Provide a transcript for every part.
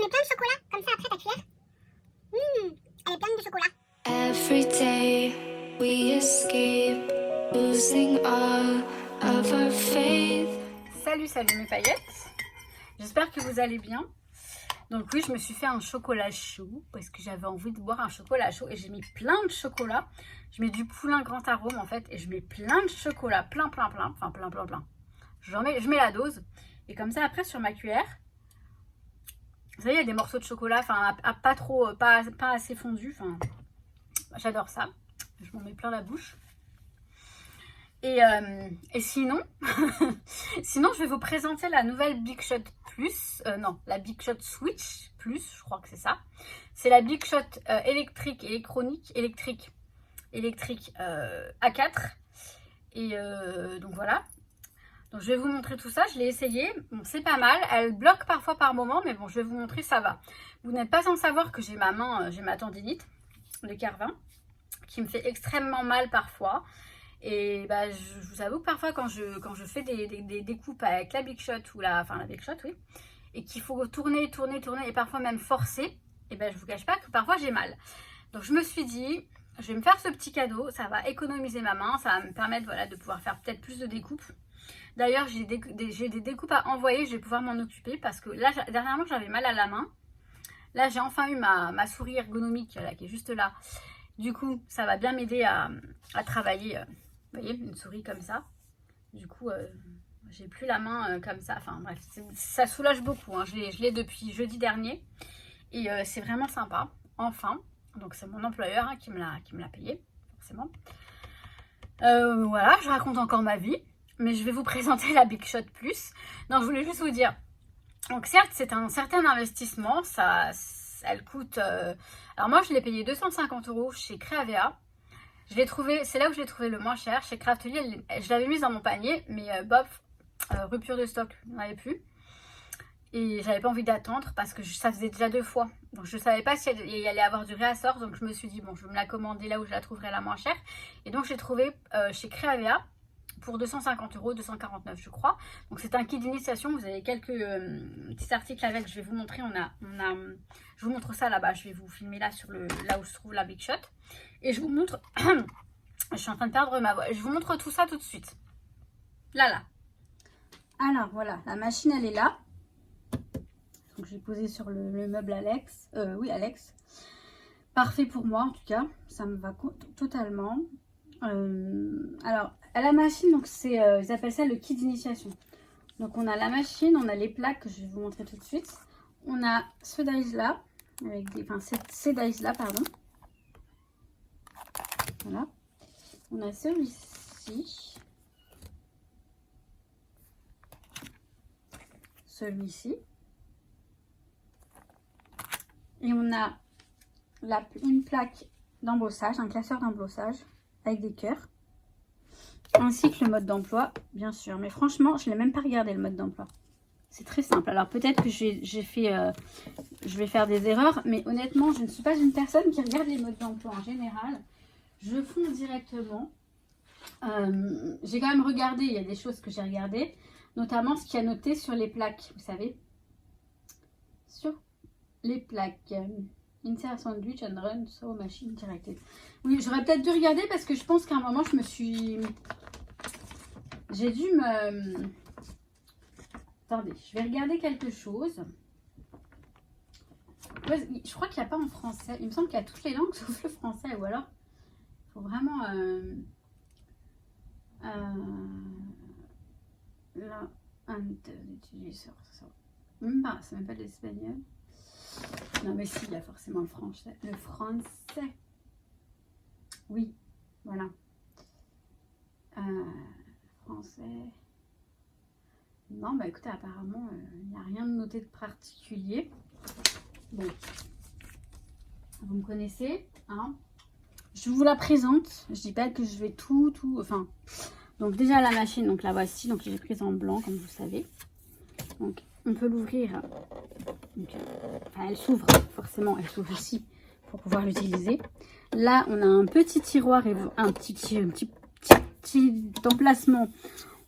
mets plein de chocolat, comme ça après ta cuillère. Elle est pleine de chocolat. Every day we escape, losing all of our faith. Salut mes paillettes. J'espère que vous allez bien. Donc oui, je me suis fait un chocolat chaud parce que j'avais envie de boire un chocolat chaud et j'ai mis plein de chocolat. Je mets du Poulain Grand Arôme en fait et je mets plein de chocolat, plein. Enfin plein. Je mets la dose et comme ça après sur ma cuillère, vous savez il y a des morceaux de chocolat, enfin pas trop, pas assez fondu. Enfin, j'adore ça. Je m'en mets plein la bouche. Et sinon, sinon, je vais vous présenter la nouvelle Big Shot Plus. Non, la Big Shot Switch Plus, je crois que c'est ça. C'est la Big Shot électrique A4. Et donc voilà. Donc je vais vous montrer tout ça. Je l'ai essayé. Bon, c'est pas mal. Elle bloque parfois par moment, mais bon, je vais vous montrer, ça va. Vous n'êtes pas sans savoir que j'ai ma main, j'ai ma tendinite, le Carvin, qui me fait extrêmement mal parfois. Et bah, je vous avoue que parfois quand je fais des découpes avec la Big Shot ou la Big Shot, oui, et qu'il faut tourner et parfois même forcer, et ben je vous cache pas que parfois j'ai mal. Donc je me suis dit, je vais me faire ce petit cadeau, ça va économiser ma main, ça va me permettre voilà, de pouvoir faire peut-être plus de découpes. D'ailleurs j'ai des découpes à envoyer, je vais pouvoir m'en occuper parce que là dernièrement j'avais mal à la main. Là j'ai enfin eu ma souris ergonomique là, qui est juste là. Du coup ça va bien m'aider à travailler. Vous voyez, une souris comme ça. Du coup, j'ai plus la main comme ça. Enfin bref, ça soulage beaucoup. Hein. Je l'ai depuis jeudi dernier. Et c'est vraiment sympa. Enfin, donc c'est mon employeur hein, qui me l'a payé, forcément. Voilà, je raconte encore ma vie. Mais je vais vous présenter la Big Shot Plus. Non, je voulais juste vous dire. Donc certes, c'est un certain investissement. Elle coûte... Alors moi, je l'ai payé 250 € chez Créavea. Je l'ai trouvé, c'est là où je l'ai trouvé le moins cher. Chez Craftelier, je l'avais mise dans mon panier, mais bof, rupture de stock, il n'y en avait plus. Et j'avais pas envie d'attendre parce que ça faisait déjà 2 fois. Donc je savais pas s'il y allait avoir du réassort. Donc je me suis dit, bon, je vais me la commander là où je la trouverai la moins chère. Et donc je l'ai trouvé chez Créavea pour 250 €, 249 je crois. Donc c'est un kit d'initiation. Vous avez quelques petits articles avec, je vais vous montrer. Je vous montre ça là-bas. Je vais vous filmer là là où se trouve la Big Shot. Et je vous montre, je suis en train de perdre ma voix, je vous montre tout ça tout de suite. Là. Alors voilà, la machine elle est là. Donc je vais poser sur le meuble Alex. Oui Alex. Parfait pour moi en tout cas, ça me va totalement. Alors à la machine, donc c'est, ils appellent ça le kit d'initiation. Donc on a la machine, on a les plaques que je vais vous montrer tout de suite. On a ce dice là, avec ces dice là pardon. Voilà. On a celui-ci. Celui-ci. Et on a une plaque d'embossage, un classeur d'embossage avec des cœurs. Ainsi que le mode d'emploi, bien sûr. Mais franchement, je ne l'ai même pas regardé le mode d'emploi. C'est très simple. Alors peut-être que je vais faire des erreurs, mais honnêtement, je ne suis pas une personne qui regarde les modes d'emploi en général. Je fonce directement. J'ai quand même regardé, il y a des choses que j'ai regardées, notamment ce qu'il y a noté sur les plaques, vous savez. Sur les plaques. Insert sandwich and run so machine directed. Oui, j'aurais peut-être dû regarder parce que je pense qu'à un moment, j'ai dû me... Attendez, je vais regarder quelque chose. Je crois qu'il n'y a pas en français. Il me semble qu'il y a toutes les langues sauf le français. Ou alors, il faut vraiment... là, un utilisateur. C'est même pas de l'espagnol. Non, mais si, il y a forcément le français. Le français. Oui, voilà. Français. Non, bah écoutez, apparemment, il n'y a rien de noté de particulier. Bon. Vous me connaissez, hein? Je vous la présente. Je dis pas que je vais tout. Enfin, donc déjà la machine, donc la voici. Donc j'ai prise en blanc, comme vous savez. Donc on peut l'ouvrir. Enfin, elle s'ouvre, forcément, elle s'ouvre ici pour pouvoir l'utiliser. Là, on a un petit tiroir et un petit emplacement.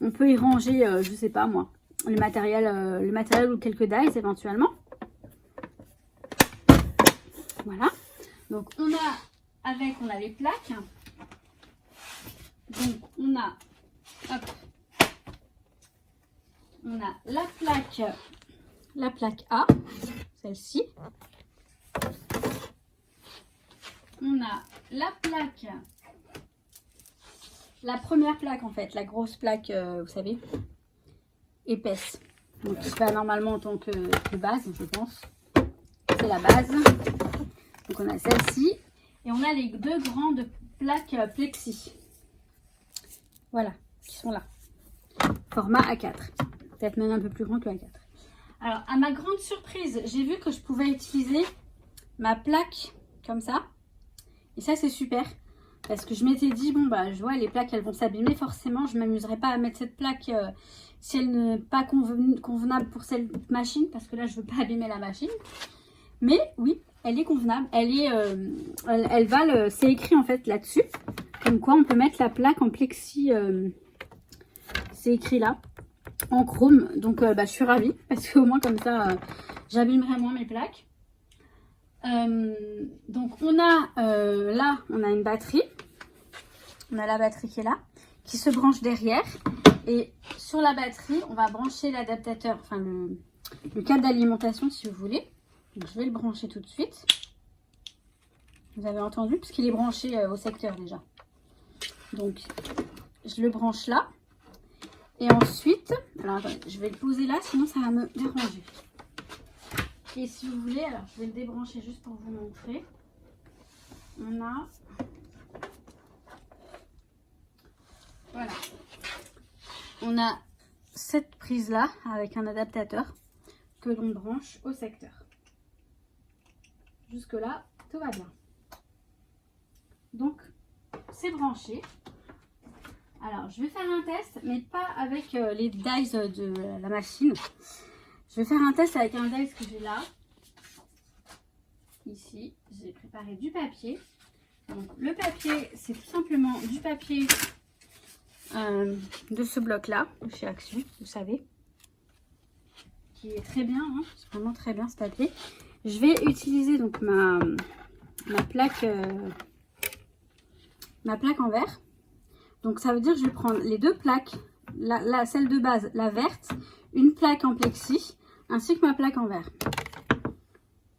On peut y ranger, je sais pas moi, le matériel ou quelques dies éventuellement. Voilà. Donc on a les plaques. Donc on a la plaque A, celle-ci. On a la première plaque en fait, la grosse plaque, vous savez, épaisse. Donc qui va normalement en tant que base, je pense. C'est la base. Donc on a celle-ci. Et on a les deux grandes plaques plexi. Voilà, qui sont là. Format A4. Peut-être même un peu plus grand que A4. Alors, à ma grande surprise, j'ai vu que je pouvais utiliser ma plaque comme ça. Et ça, c'est super. Parce que je m'étais dit, bon, bah, je vois, les plaques, elles vont s'abîmer. Forcément, je ne m'amuserai pas à mettre cette plaque si elle n'est pas convenable pour cette machine. Parce que là, je ne veux pas abîmer la machine. Mais oui, elle est convenable. C'est écrit en fait là-dessus. Comme quoi, on peut mettre la plaque en plexi. C'est écrit là. En chrome. Donc, je suis ravie. Parce qu'au moins, comme ça, j'abîmerai moins mes plaques. Donc on a là on a une batterie, on a la batterie qui est là, qui se branche derrière, et sur la batterie on va brancher l'adaptateur, enfin le câble d'alimentation si vous voulez. Donc je vais le brancher tout de suite. Vous avez entendu, parce qu'il est branché au secteur déjà. Donc je le branche là, et ensuite, alors attendez, je vais le poser là, sinon ça va me déranger. Et si vous voulez, alors je vais le débrancher juste pour vous montrer. On a cette prise là avec un adaptateur que l'on branche au secteur. Jusque là, tout va bien. Donc, c'est branché. Alors, je vais faire un test, mais pas avec les dies de la machine. Je vais faire un test avec un dice que j'ai là. Ici, j'ai préparé du papier. Donc, le papier, c'est tout simplement du papier de ce bloc-là, chez Action, vous savez. Qui est très bien, hein, c'est vraiment très bien ce papier. Je vais utiliser donc ma plaque en verre. Donc, ça veut dire que je vais prendre les deux plaques, celle de base, la verte, une plaque en plexi, ainsi que ma plaque en verre.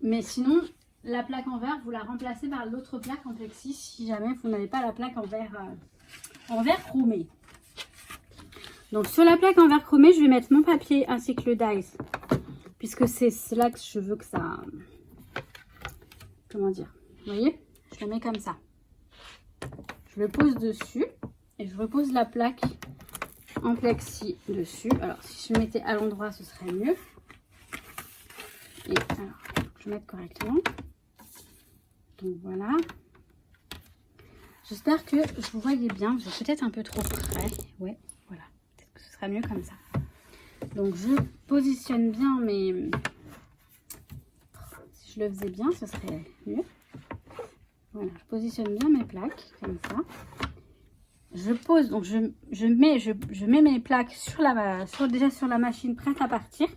Mais sinon, la plaque en verre, vous la remplacez par l'autre plaque en plexi si jamais vous n'avez pas la plaque en verre chromé. Donc sur la plaque en verre chromé, je vais mettre mon papier ainsi que le dice, puisque c'est là que je veux que ça... Comment dire? Vous voyez? Je le mets comme ça. Je le pose dessus et je repose la plaque en plexi dessus. Alors si je le mettais à l'endroit, ce serait mieux. Et alors, je vais mettre correctement. Donc voilà. J'espère que vous voyez bien. J'ai peut-être un peu trop près. Ouais, voilà. Peut-être que ce sera mieux comme ça. Donc je positionne bien mes... Si je le faisais bien, ce serait mieux. Voilà, je positionne bien mes plaques comme ça. Je pose, donc je mets mes plaques déjà sur la machine prête à partir.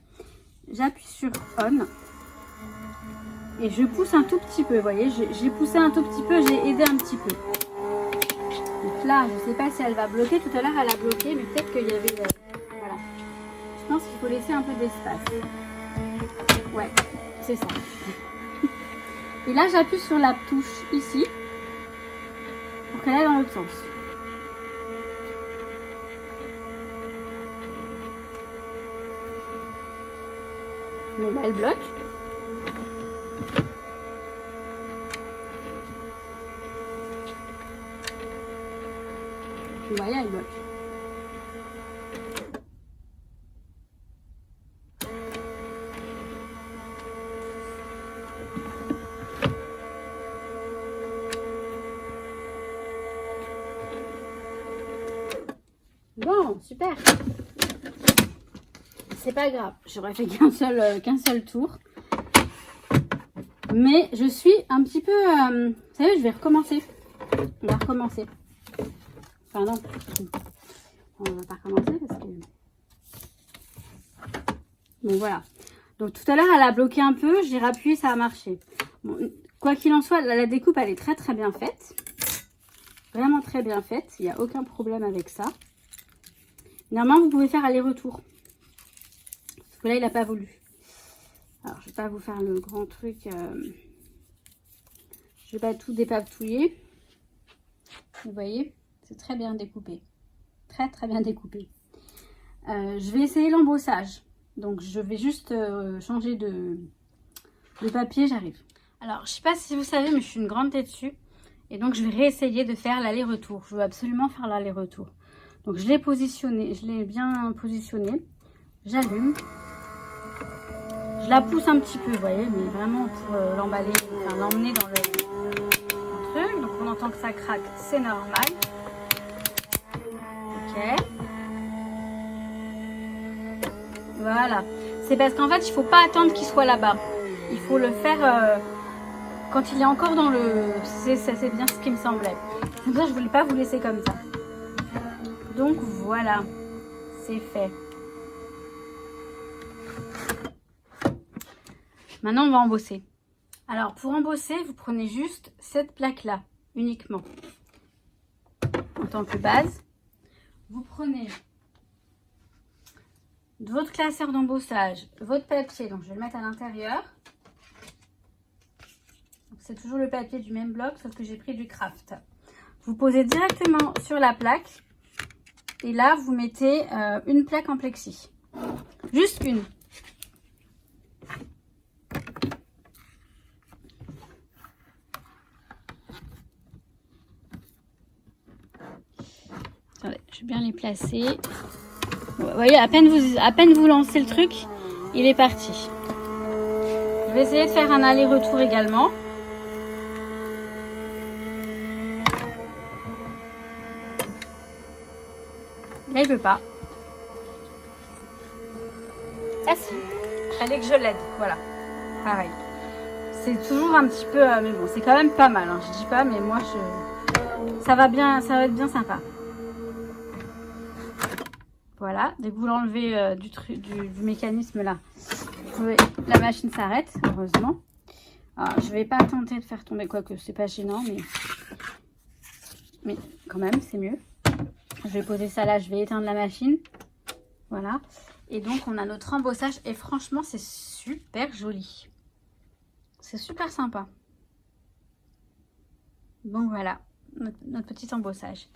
J'appuie sur on et je pousse un tout petit peu. Vous voyez, j'ai poussé un tout petit peu, j'ai aidé un petit peu. Donc là, je ne sais pas si elle va bloquer. Tout à l'heure, elle a bloqué, mais peut-être qu'il y avait... voilà. Je pense qu'il faut laisser un peu d'espace. Ouais, c'est ça. Et là, j'appuie sur la touche ici pour qu'elle aille dans l'autre sens. Bon, bah, elle bloque. Vous voyez, elle bloque. Bon, super. C'est pas grave, j'aurais fait qu'un seul tour. Mais je suis un petit peu... vous savez, je vais recommencer. On va recommencer. Enfin non, on va pas recommencer parce que... Bon voilà. Donc tout à l'heure, elle a bloqué un peu, j'ai rappuyé, ça a marché. Bon, Quoi qu'il en soit, la découpe, elle est très très bien faite. Vraiment très bien faite. Il n'y a aucun problème avec ça. Normalement, vous pouvez faire aller-retour. Parce que là, il n'a pas voulu. Alors, je ne vais pas vous faire le grand truc. Je ne vais pas tout dépatouiller. Vous voyez, c'est très bien découpé. Très très bien découpé. Je vais essayer l'embossage. Donc, je vais juste changer de papier. J'arrive. Alors, je ne sais pas si vous savez, mais je suis une grande têtue. Et donc, je vais réessayer de faire l'aller-retour. Je veux absolument faire l'aller-retour. Donc, je l'ai positionné. Je l'ai bien positionné. J'allume. Je la pousse un petit peu, vous voyez, mais vraiment pour l'emballer, enfin l'emmener dans le truc. Donc, on entend que ça craque. C'est normal. Ok. Voilà. C'est parce qu'en fait, il ne faut pas attendre qu'il soit là-bas. Il faut le faire quand il est encore dans le... C'est bien ce qui me semblait. C'est pour ça que je ne voulais pas vous laisser comme ça. Donc voilà, c'est fait. Maintenant, on va embosser. Alors, pour embosser, vous prenez juste cette plaque-là, uniquement. En tant que base. Vous prenez votre classeur d'embossage, votre papier, donc je vais le mettre à l'intérieur. C'est toujours le papier du même bloc, sauf que j'ai pris du craft. Vous posez directement sur la plaque. Et là, vous mettez une plaque en plexi. Juste une. Attendez, je vais bien les placer. Vous voyez, à peine vous lancez le truc, il est parti. Je vais essayer de faire un aller-retour également. Là, il veut pas. Ah si, fallait que je l'aide. Voilà, pareil. C'est toujours un petit peu... mais bon, c'est quand même pas mal. Hein. Je dis pas, mais moi, ça va bien, ça va être bien sympa. Voilà, dès que vous l'enlevez du mécanisme là, la machine s'arrête, heureusement. Alors, je vais pas tenter de faire tomber, quoique c'est pas gênant, mais quand même, c'est mieux. Je vais poser ça là, je vais éteindre la machine. Voilà. Et donc, on a notre embossage. Et franchement, c'est super joli. C'est super sympa. Donc, voilà. Notre petit embossage.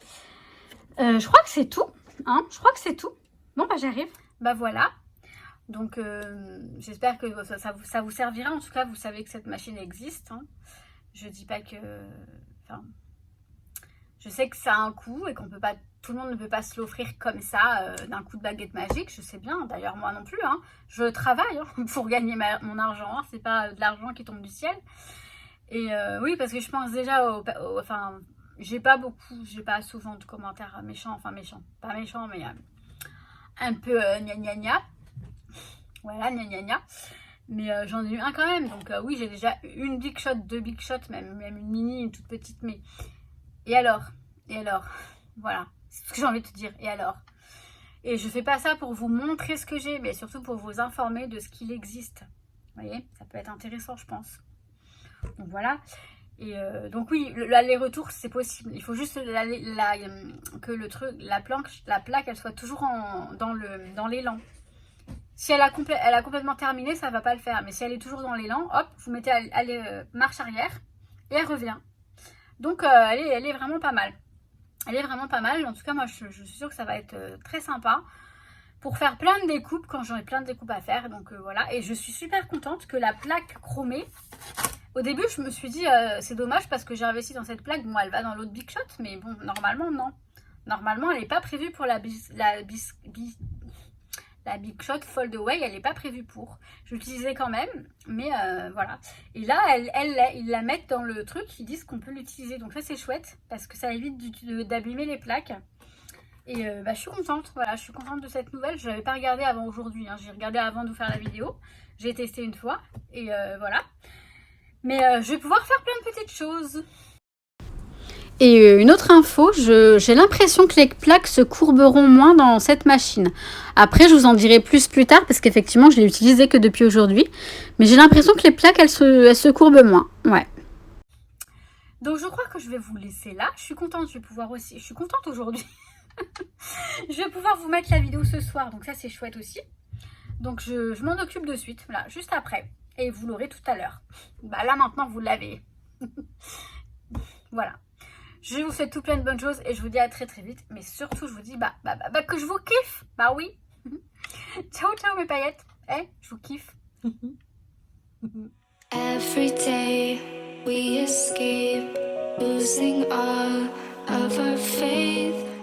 Je crois que c'est tout. Hein, je crois que c'est tout. Bon, bah, j'arrive. Bah, voilà. Donc, j'espère que ça vous servira. En tout cas, vous savez que cette machine existe. Hein. Je dis pas que... Enfin... Je sais que ça a un coût et qu'on peut pas, tout le monde ne peut pas se l'offrir comme ça d'un coup de baguette magique. Je sais bien, d'ailleurs moi non plus. Hein. Je travaille pour gagner mon argent. Hein. C'est pas de l'argent qui tombe du ciel. Et oui, parce que je pense déjà, enfin, j'ai pas souvent de commentaires méchants, enfin méchants, pas méchants, mais un peu gna gna gna. Voilà, gna gna gna. Mais j'en ai eu un quand même. Donc oui, j'ai déjà une big shot, 2 big shots, même une mini, une toute petite, mais... Et alors, voilà, c'est ce que j'ai envie de te dire, et alors. Et je fais pas ça pour vous montrer ce que j'ai, mais surtout pour vous informer de ce qu'il existe. Vous voyez, ça peut être intéressant, je pense. Donc voilà, et donc oui, l'aller-retour, c'est possible. Il faut juste que la plaque, elle soit toujours dans l'élan. Si elle a complètement terminé, ça va pas le faire. Mais si elle est toujours dans l'élan, hop, vous mettez marche arrière, et elle revient. Donc, elle est vraiment pas mal. Elle est vraiment pas mal. En tout cas, moi, je suis sûre que ça va être très sympa pour faire plein de découpes quand j'aurai plein de découpes à faire. Donc, voilà. Et je suis super contente que la plaque chromée... Au début, je me suis dit, c'est dommage parce que j'ai investi dans cette plaque. Bon, elle va dans l'autre Big Shot. Mais bon, normalement, non. Normalement, elle n'est pas prévue pour la Big Shot Fold Away, elle n'est pas prévue pour. Je l'utilisais quand même, mais voilà. Et là, ils la mettent dans le truc, ils disent qu'on peut l'utiliser. Donc ça, c'est chouette, parce que ça évite d'abîmer les plaques. Et je suis contente, voilà, je suis contente de cette nouvelle. Je ne l'avais pas regardée avant aujourd'hui, hein. J'ai regardé avant de vous faire la vidéo. J'ai testé une fois, et voilà. Mais je vais pouvoir faire plein de petites choses. Et une autre info, j'ai l'impression que les plaques se courberont moins dans cette machine. Après, je vous en dirai plus tard parce qu'effectivement, je l'ai utilisée que depuis aujourd'hui. Mais j'ai l'impression que les plaques, elles se courbent moins. Ouais. Donc je crois que je vais vous laisser là. Je suis contente, je suis contente aujourd'hui. Je vais pouvoir vous mettre la vidéo ce soir, donc ça c'est chouette aussi. Donc je m'en occupe de suite, là, juste après. Et vous l'aurez tout à l'heure. Bah là maintenant vous l'avez. Voilà. Je vous souhaite tout plein de bonnes choses et je vous dis à très très vite. Mais surtout je vous dis que je vous kiffe. Bah oui. Ciao ciao mes paillettes. Je vous kiffe. Every day we escape, losing all of our faith.